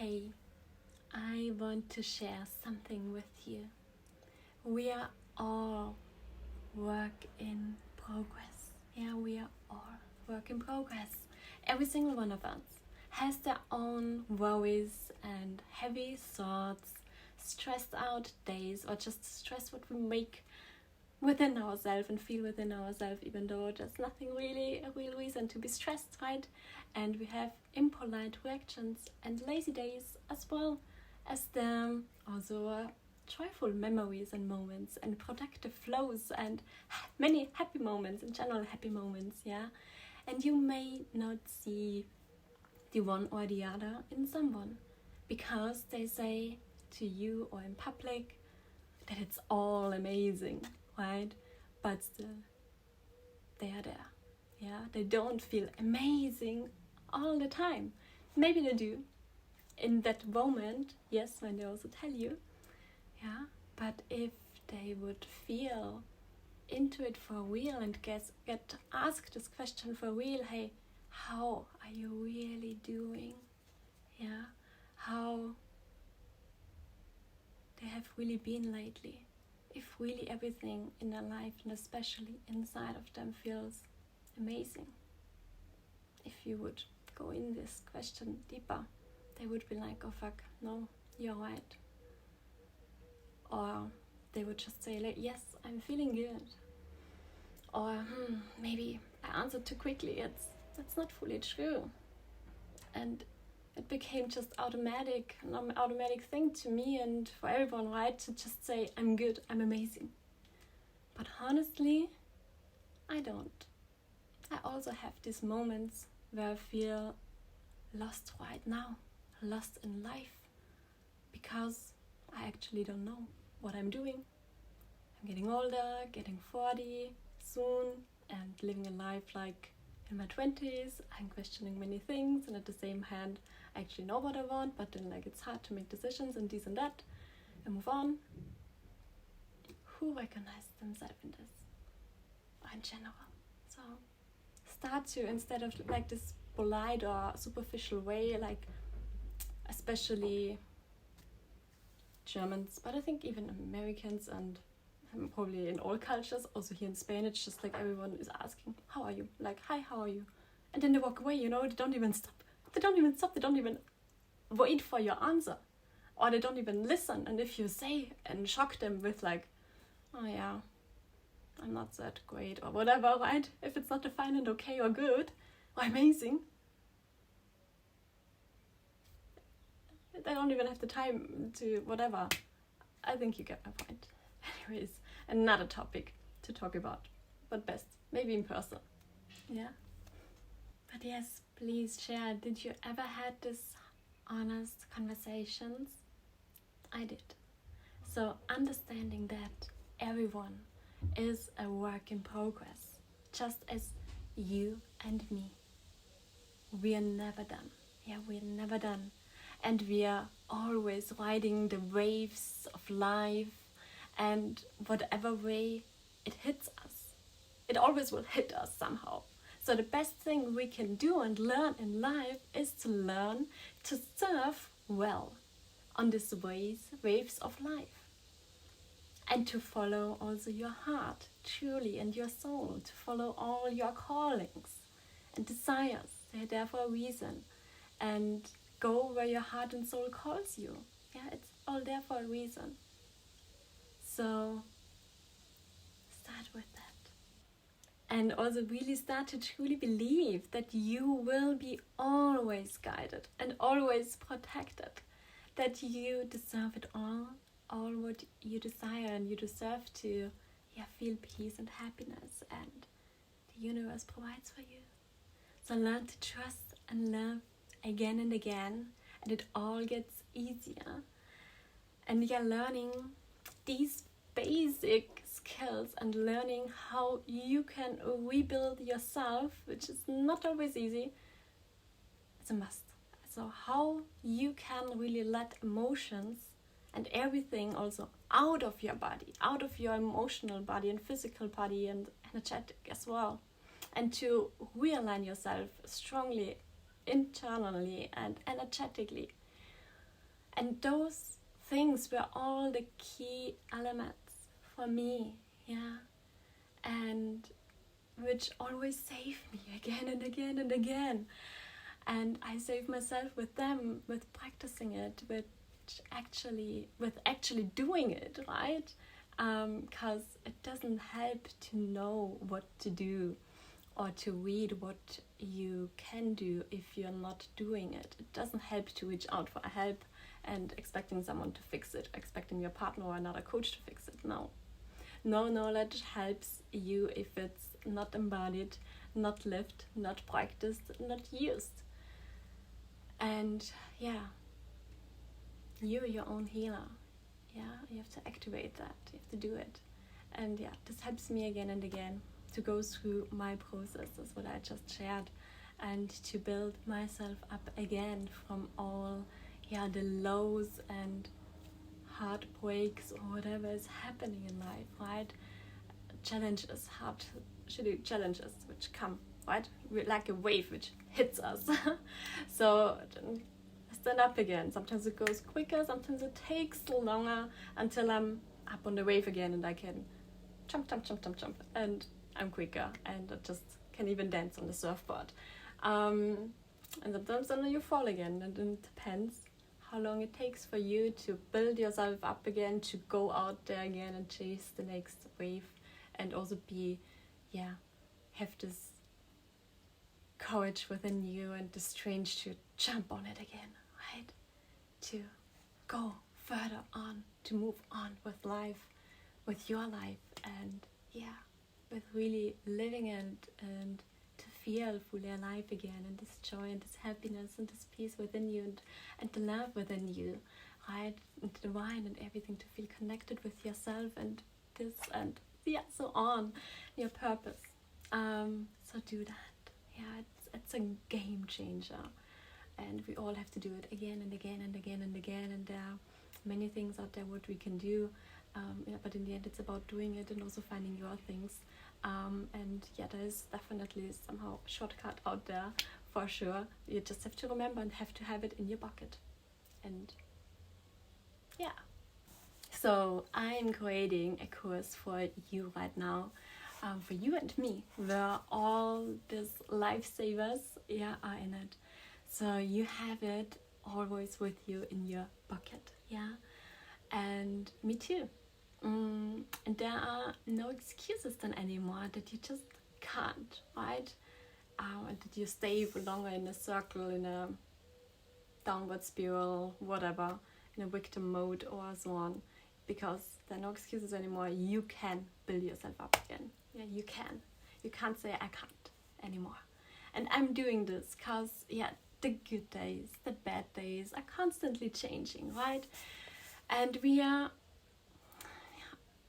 Hey, I want to share something with you. We are all work in progress. Yeah, we are all work in progress. Every single one of us has their own worries and heavy thoughts, stressed out days, or just stress what we make within ourselves and feel within ourselves, even though there's nothing really a real reason to be stressed, right? And we have impolite reactions and lazy days, as well as the also joyful memories and moments and productive flows and many happy moments, in general happy moments, yeah. And you may not see the one or the other in someone because they say to you or in public that it's all amazing, right? But still, they are there. Yeah, they don't feel amazing all the time. Maybe they do in that moment, yes, when they also tell you, yeah. But if they would feel into it for real and get asked this question for real, hey, how are you really doing? Yeah, how they have really been lately. If really everything in their life, and especially inside of them, feels amazing. If you would go in this question deeper, they would be like, oh fuck, no, you're right. Or they would just say like, yes, I'm feeling good. Or maybe I answered too quickly, that's not fully true. And it became just an automatic thing to me and for everyone, right? To just say, I'm good, I'm amazing. But honestly, I don't. I also have these moments where I feel lost right now, lost in life, because I actually don't know what I'm doing. I'm getting older, getting 40 soon, and living a life like in my 20s. I'm questioning many things, and at the same hand, I actually know what I want, but then like it's hard to make decisions and this and that and move on. Who recognizes themselves in this? Or in general. So start to, instead of like this polite or superficial way, like especially Germans, but I think even Americans and probably in all cultures, also here in Spain, it's just like everyone is asking, how are you? Like, hi, how are you? And then they walk away, you know, they don't even stop. They don't even wait for your answer. Or they don't even listen. And if you say and shock them with like, oh yeah, I'm not that great or whatever, right? If it's not fine and okay or good or amazing, they don't even have the time to whatever. I think you get my point. Anyways, another topic to talk about, but best maybe in person. Yeah. But yes, please share. Did you ever had this honest conversations? I did. So understanding that everyone is a work in progress, just as you and me. We are never done. Yeah, we are never done. And we are always riding the waves of life, and whatever way it hits us, it always will hit us somehow. So the best thing we can do and learn in life is to learn to surf well on these waves of life. And to follow also your heart, truly, and your soul, to follow all your callings and desires. They're there for a reason. And go where your heart and soul calls you. Yeah, it's all there for a reason. So start with that. And also really start to truly believe that you will be always guided and always protected. That you deserve it all what you desire, and you deserve to feel peace and happiness, and the universe provides for you. So learn to trust and love again and again, and it all gets easier. And you're learning these basic skills and learning how you can rebuild yourself, which is not always easy. It's a must. So how you can really let emotions and everything also out of your body, out of your emotional body and physical body and energetic as well, and to realign yourself strongly internally and energetically And those things were all the key elements for me, yeah, and which always saved me again and again and again. And I saved myself with them, with practicing it, with actually doing it, right? Because it doesn't help to know what to do or to read what you can do if you're not doing it. It doesn't help to reach out for help and expecting someone to fix it, expecting your partner or another coach to fix it. No knowledge helps you if it's not embodied, not lived, not practiced, not used. And yeah, you're your own healer. Yeah, you have to activate that, you have to do it. And yeah, this helps me again and again to go through my processes, what I just shared, and to build myself up again from all the lows and heartbreaks or whatever is happening in life, right? Challenges which come, right? Like a wave which hits us. So stand up again. Sometimes it goes quicker, sometimes it takes longer until I'm up on the wave again and I can jump, and I'm quicker and I just can even dance on the surfboard. And sometimes then you fall again, and it depends how long it takes for you to build yourself up again, to go out there again and chase the next wave, and also have this courage within you and the strength to jump on it again, right? To go further on, to move on with life, with your life, and with really living and to feel fully alive again, and this joy and this happiness and this peace within you, and the love within you, right? And the divine and everything, to feel connected with yourself and this and so on, your purpose. So do that. It's a game changer, and we all have to do it again and again and again and again, and there are many things out there what we can do, but in the end it's about doing it and also finding your things, and there's definitely somehow a shortcut out there for sure. You just have to remember and have to have it in your bucket. And so I'm creating a course for you right now, for you and me, where all these lifesavers are in it. So you have it always with you in your bucket, and me too. And there are no excuses then anymore that you just can't, right? And that you stay for longer in a circle, in a downward spiral, whatever, in a victim mode or so on, because there are no excuses anymore. You can build yourself up again. Yeah, you can. You can't say I can't anymore. And I'm doing this because, the good days, the bad days are constantly changing, right? And we are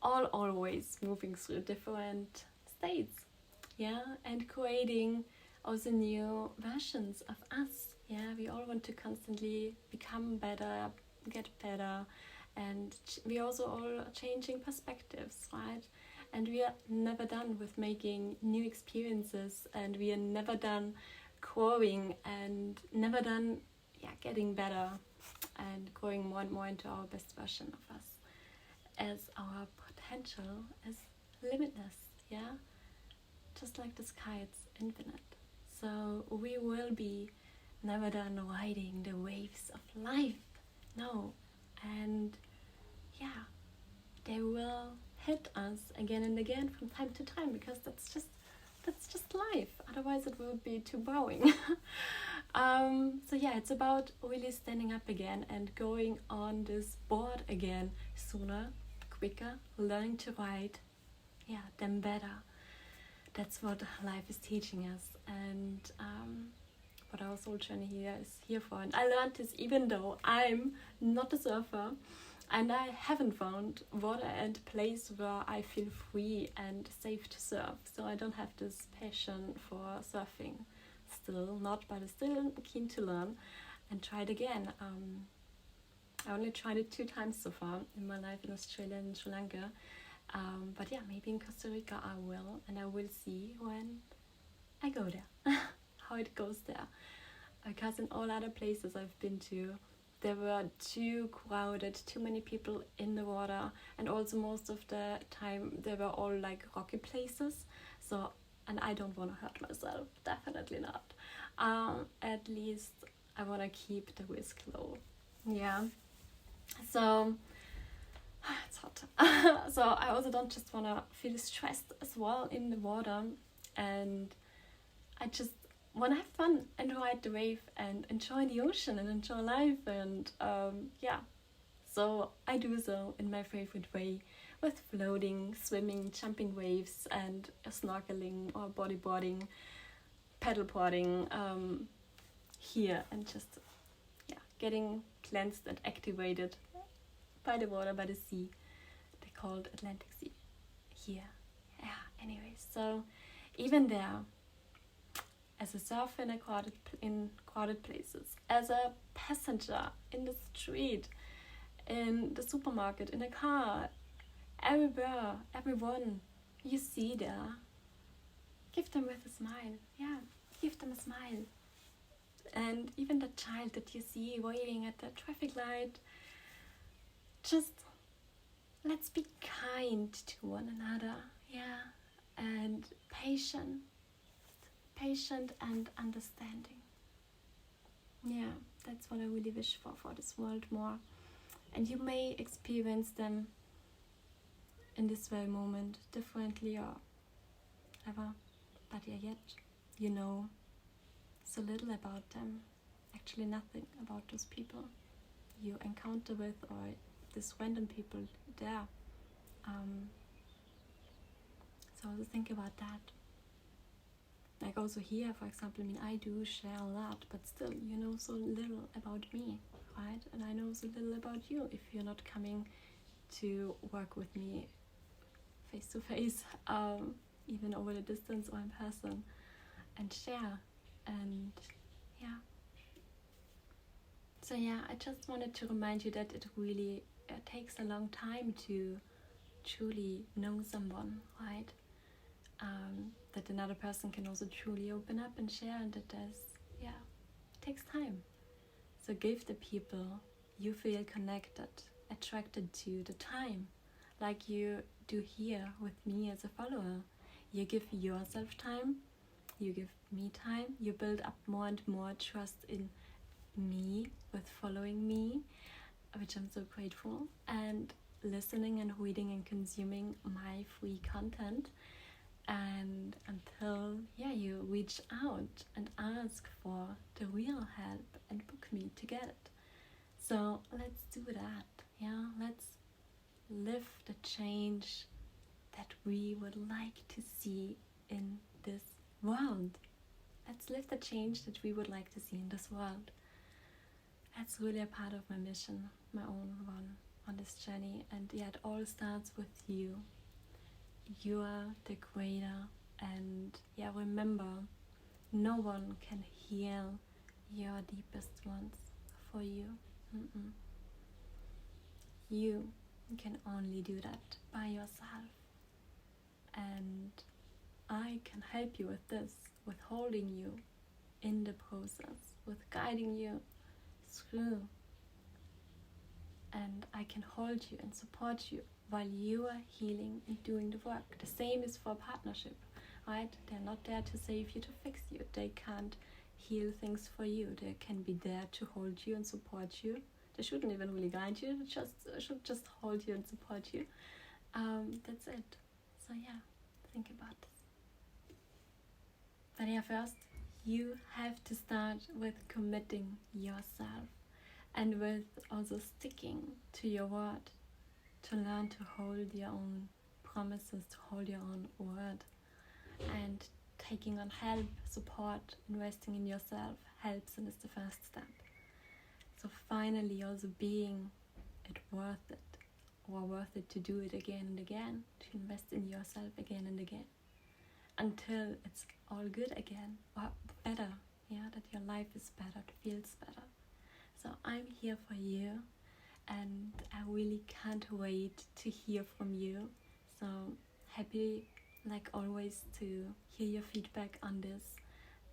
all always moving through different states, and creating also new versions of us. We all want to constantly become better, get better, and we also all changing perspectives, right? And we are never done with making new experiences, and we are never done growing, and never done getting better and growing more and more into our best version of us, as our potential is limitless, just like the sky, it's infinite. So we will be never done riding the waves of life, no. And they will hit us again and again from time to time, because that's just life. Otherwise it would be too boring. So it's about really standing up again and going on this board again sooner, quicker, learning to ride them better. That's what life is teaching us, and what our soul journey here is here for. And I learned this even though I'm not a surfer, and I haven't found water and place where I feel free and safe to surf. So I don't have this passion for surfing still, but I'm still keen to learn and try it again. I only tried it 2 times so far in my life, in Australia and Sri Lanka. But maybe in Costa Rica I will, and I will see when I go there how it goes there. Because in all other places I've been to, there were too crowded, too many people in the water, and also most of the time they were all like rocky places. So, and I don't want to hurt myself, definitely not. At least I want to keep the risk low. Yeah. So it's hot. So I also don't just want to feel stressed as well in the water, and I just want to have fun and ride the wave and enjoy the ocean and enjoy life. And yeah, so I do so in my favorite way, with floating, swimming, jumping waves, and snorkeling or bodyboarding, paddleboarding here, and just getting cleansed and activated by the water, by the sea. They call it Atlantic Sea here. Yeah, anyway, so even there, as a surfer in crowded places, as a passenger in the street, in the supermarket, in a car, everywhere, everyone you see there, give them with a smile. Yeah, give them a smile. And even the child that you see waiting at the traffic light, just let's be kind to one another, yeah, and patient and understanding. Yeah, that's what I really wish for this world more. And you may experience them in this very moment differently or ever, but yet you know so little about them, actually nothing about those people you encounter with, or these random people there. So also think about that. Like also here, for example, I mean, I do share a lot, but still, you know so little about me, right? And I know so little about you if you're not coming to work with me face to face, even over the distance or in person, and share. And yeah. So yeah, I just wanted to remind you that it really takes a long time to truly know someone, right? That another person can also truly open up and share, and that it takes time. So give the people you feel connected, attracted to, the time, like you do here with me as a follower. You give yourself time, you give me time, you build up more and more trust in me with following me, which I'm so grateful, and listening and reading and consuming my free content. And until you reach out and ask for the real help and book me to get it. So let's do that. Yeah, let's live the change that we would like to see in this world. Let's live the change that we would like to see in this world. That's really a part of my mission, my own one on this journey. And it all starts with you. You are the creator, and remember, no one can heal your deepest ones for you. You can only do that by yourself, and I can help you with this, with holding you in the process, with guiding you through, and I can hold you and support you while you are healing and doing the work. The same is for partnership, right? They're not there to save you, to fix you. They can't heal things for you. They can be there to hold you and support you. They shouldn't even really guide you. They should just hold you and support you. That's it. So think about this. But first, you have to start with committing yourself, and with also sticking to your word, to learn to hold your own promises, to hold your own word. And taking on help, support, investing in yourself helps, and is the first step. So finally also being it worth it to do it again and again, to invest in yourself again and again, until it's all good again, or better, that your life is better, it feels better. So I'm here for you, and I really can't wait to hear from you. So happy, like always, to hear your feedback on this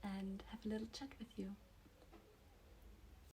and have a little chat with you.